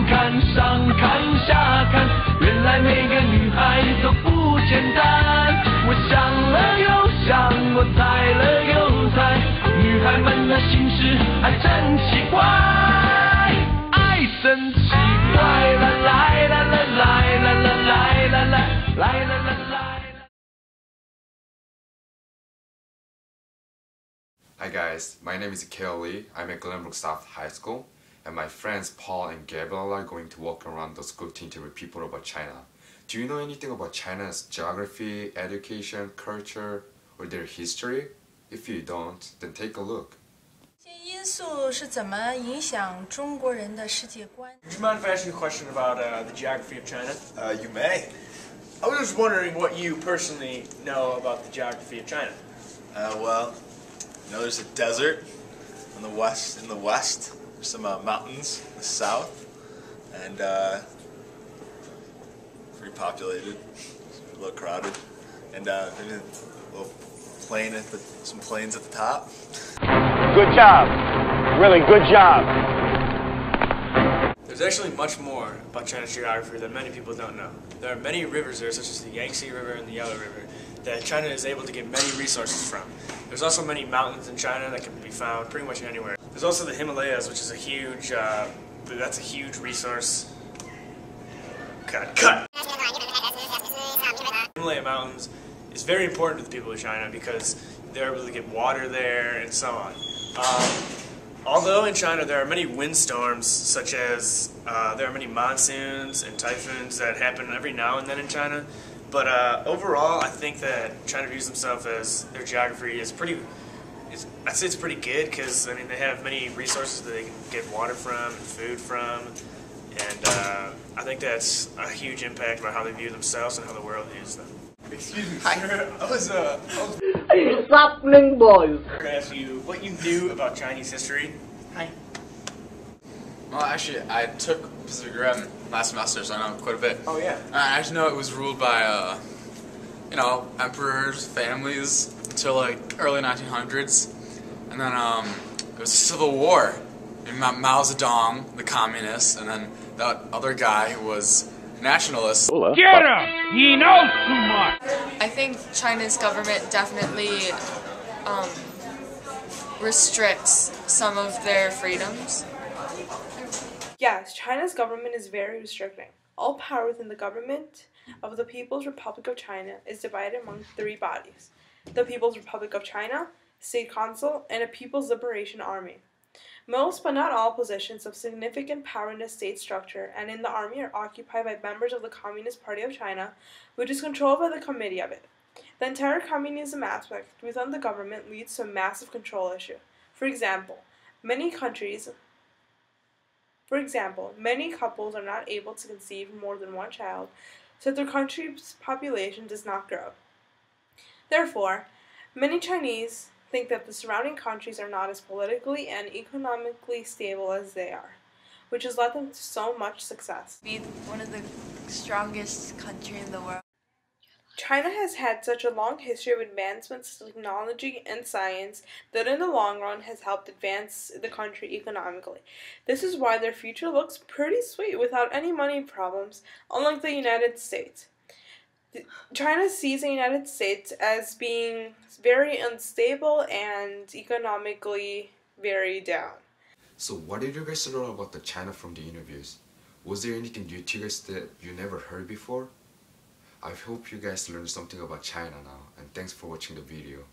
看上看下看，原来每个女孩都不简单。我想了又想，我猜了又猜，女孩们的心事还真奇怪，爱真奇怪，啦来啦啦来啦啦来啦啦来啦啦来。Hi guys, my name is Kelly. I'm at Glenbrook South High School, and my friends Paul and Gabriel are going to walk around the school to interview people about China. Do you know anything about China's geography, education, culture, or their history? If you don't, then take a look. 这些因素是怎么影响中国人的世界观？ Would you mind if I ask you a question about the geography of China? You may. I was just wondering what you personally know about the geography of China. Well, you know, there's a desert in the west. There's some mountains in the south, and pretty populated, a little crowded, and maybe a little plane some planes at the top. Good job. Really good job. There's actually much more about China's geography that many people don't know. There are many rivers there, such as the Yangtze River and the Yellow River, that China is able to get many resources from. There's also many mountains in China that can be found pretty much anywhere. There's also the Himalayas, which is a huge, that's a huge resource. Cut! Himalaya Mountains is very important to the people of China because they're able to get water there and so on. Although in China there are many windstorms, such as there are many monsoons and typhoons that happen every now and then in China, but overall I think that China views themselves as their geography is I'd say it's pretty good because I mean they have many resources that they can get water from and food from, and I think that's a huge impact about how they view themselves and how the world views them. Excuse me, sir. I was What's happening, boys? going to ask you what you knew about Chinese history. Hi. Well, actually, I took Pacific Rim last semester, so I know quite a bit. Oh, yeah. I actually know it was ruled by, you know, emperors, families, until like early 1900s, and then it was a civil war. And Mao Zedong, the communist, and then that other guy who was nationalist. Get him! He knows too much! I think China's government definitely restricts some of their freedoms. Yes, China's government is very restricting. All power within the government of the People's Republic of China is divided among three bodies: the People's Republic of China, State Council, and a People's Liberation Army. Most but not all positions of significant power in the state structure and in the army are occupied by members of the Communist Party of China, which is controlled by the committee of it. The entire communism aspect within the government leads to a massive control issue. For example, many couples are not able to conceive more than one child, so their country's population does not grow. Therefore, many Chinese think that the surrounding countries are not as politically and economically stable as they are, which has led them to so much success. Be one of the strongest countries in the world. China has had such a long history of advancements in technology and science that in the long run has helped advance the country economically. This is why their future looks pretty sweet without any money problems, unlike the United States. China sees the United States as being very unstable and economically very down. So what did you guys learn about the China from the interviews? Was there anything new to you guys that you never heard before? I hope you guys learned something about China now, and thanks for watching the video.